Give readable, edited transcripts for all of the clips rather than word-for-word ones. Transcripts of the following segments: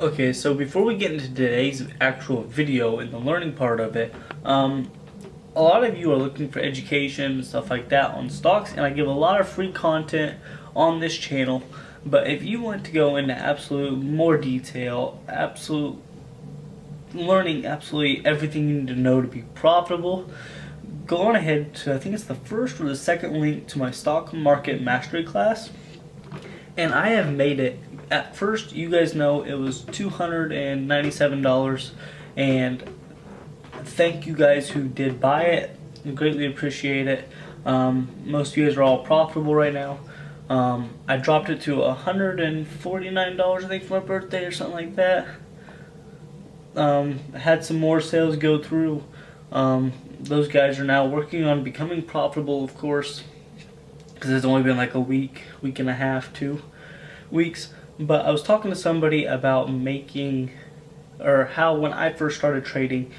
Okay, so before we get into today's actual video and the learning part of it, a lot of you are looking for education and stuff like that on stocks, and I give a lot of free content on this channel. But if you want to go into absolute more detail, absolute learning absolutely everything you need to know to be profitable, go on ahead to, I think it's the first or the second link to my stock market mastery class. And I have made it. At first, you guys know it was $297, and thank you guys who did buy it. I greatly appreciate it. Most of you guys are all profitable right now. I dropped it to $149, I think, for my birthday or something like that. Had some more sales go through. Those guys are now working on becoming profitable, of course, because it's only been like a week and a half, 2 weeks. But I was talking to somebody about making, or how when I first started trading,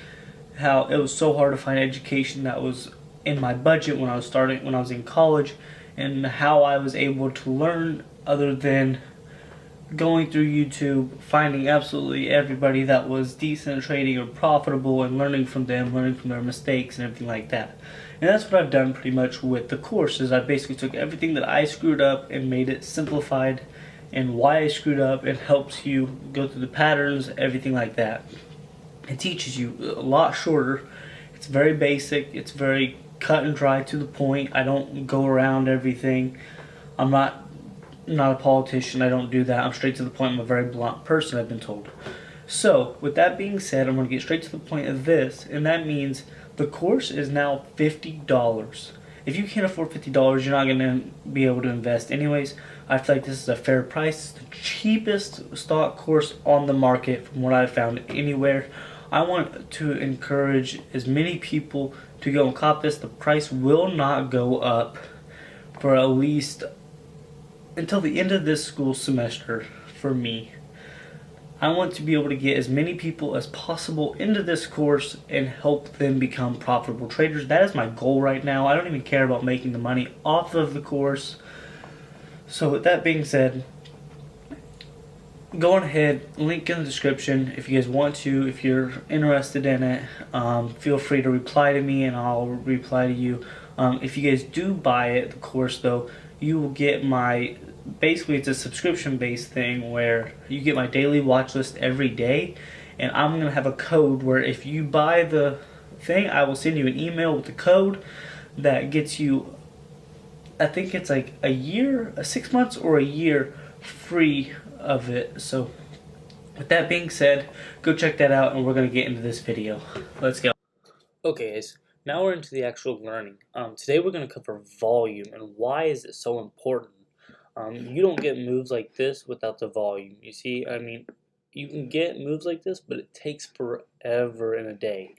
how it was so hard to find education that was in my budget when I was in college, and how I was able to learn other than going through YouTube, finding absolutely everybody that was decent at trading or profitable and learning from them, learning from their mistakes and everything like that. And that's what I've done pretty much with the course. Is I basically took everything that I screwed up and made it simplified, and why I screwed up, and helps you go through the patterns, everything like that. It teaches you a lot shorter. It's very basic. It's very cut and dry to the point. I don't go around everything. I'm not a politician. I don't do that. I'm straight to the point. I'm a very blunt person, I've been told. So, with that being said, I'm going to get straight to the point of this, and that means the course is now $50. If you can't afford $50, you're not going to be able to invest anyways. I feel like this is a fair price. It's the cheapest stock course on the market from what I've found anywhere. I want to encourage as many people to go and cop this. The price will not go up for at least until the end of this school semester for me. I want to be able to get as many people as possible into this course and help them become profitable traders. That is my goal right now. I don't even care about making the money off of the course. So with that being said, go on ahead, link in the description if you guys want to. If you're interested in it, feel free to reply to me and I'll reply to you. If you guys do buy it, the course though, you will get my, basically it's a subscription based thing where you get my daily watch list every day, and I'm going to have a code where if you buy the thing, I will send you an email with the code that gets you, I think it's like a year, 6 months or a year free of it. So with that being said, go check that out, and we're going to get into this video. Let's go. Okay guys, now we're into the actual learning. Today we're going to cover volume and why is it so important. You don't get moves like this without the volume. You see, I mean, you can get moves like this, but it takes forever in a day.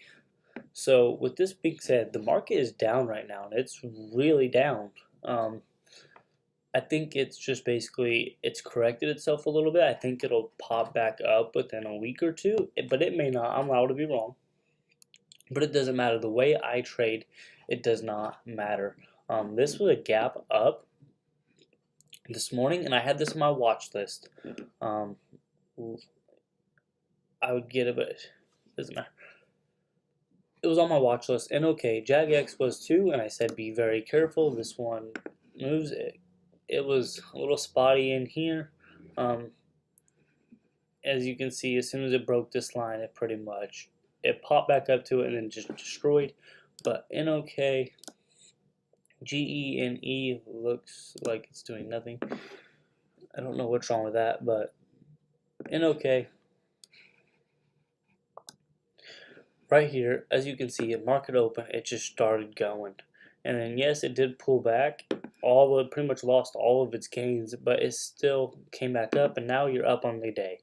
So with this being said, the market is down right now, and it's really down. I think it's just basically, it's corrected itself a little bit. I think it'll pop back up within a week or two, but it may not. I'm allowed to be wrong. But it doesn't matter. The way I trade, it does not matter. This was a gap up this morning, and I had this on my watch list. I would get it, but it doesn't matter. It was on my watch list, and okay, JagX was too, and I said be very careful. This one moves. It was a little spotty in here. As you can see, as soon as it broke this line, it popped back up to it and then just destroyed. But NOK, GE and E looks like it's doing nothing. I don't know what's wrong with that, but NOK right here, as you can see, at market open, it just started going. And then yes, it did pull back. Pretty much lost all of its gains, but it still came back up, and now you're up on the day.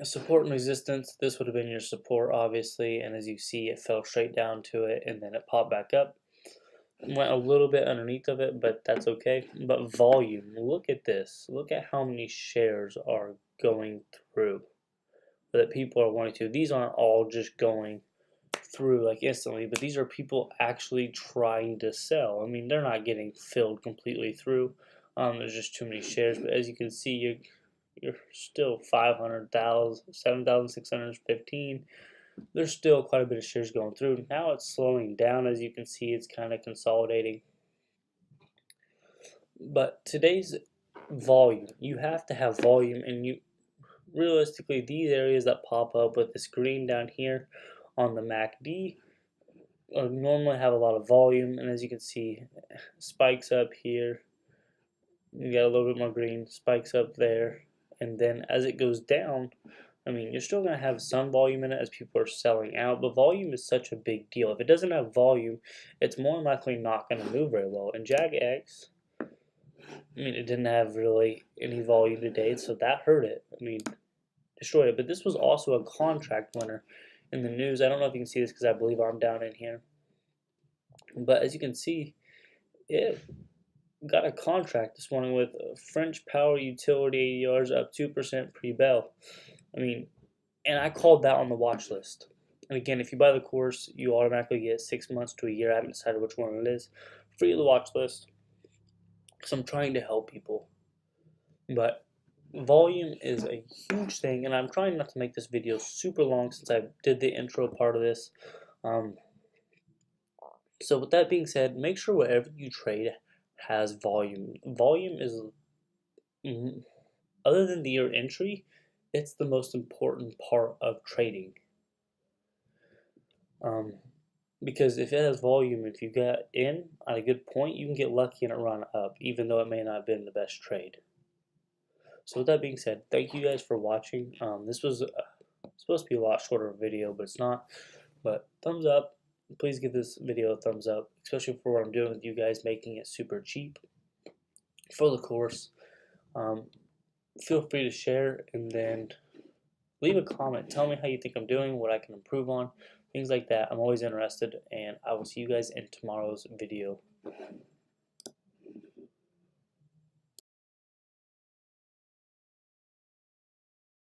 Support and resistance, this would have been your support, obviously, and as you see, it fell straight down to it, and then it popped back up. Went a little bit underneath of it, but that's okay. But volume, look at this. Look at how many shares are going through that people are wanting to. These aren't all just going through like instantly, but these are people actually trying to sell. I mean, they're not getting filled completely through. There's just too many shares, but as you can see, you're still 500,000, 7,615. There's still quite a bit of shares going through. Now it's slowing down. As you can see, it's kind of consolidating. But today's volume, you have to have volume, and you realistically, these areas that pop up with this green down here on the MACD normally have a lot of volume, and as you can see, spikes up here, you got a little bit more green, spikes up there, and then as it goes down, I mean, you're still going to have some volume in it as people are selling out, but volume is such a big deal. If it doesn't have volume, it's more likely not going to move very well. And JAGX, I mean, it didn't have really any volume today, so that hurt it. I mean, destroyed it. But this was also a contract winner in the news. I don't know if you can see this because I believe I'm down in here. But as you can see, it got a contract this morning with French Power Utility ADRs up 2% pre-bell. I mean, and I called that on the watch list. And again, if you buy the course, you automatically get 6 months to a year. I haven't decided which one it is. Free to the watch list. Because I'm trying to help people. But volume is a huge thing, and I'm trying not to make this video super long since I did the intro part of this. So with that being said, make sure whatever you trade has volume. Volume is, other than your entry, it's the most important part of trading. Because if it has volume, if you got in at a good point, you can get lucky and it run up, even though it may not have been the best trade. So with that being said, thank you guys for watching. This was supposed to be a lot shorter video, but it's not. But thumbs up. Please give this video a thumbs up, especially for what I'm doing with you guys, making it super cheap for the course. Feel free to share, and then leave a comment. Tell me how you think I'm doing, what I can improve on, things like that. I'm always interested, and I will see you guys in tomorrow's video.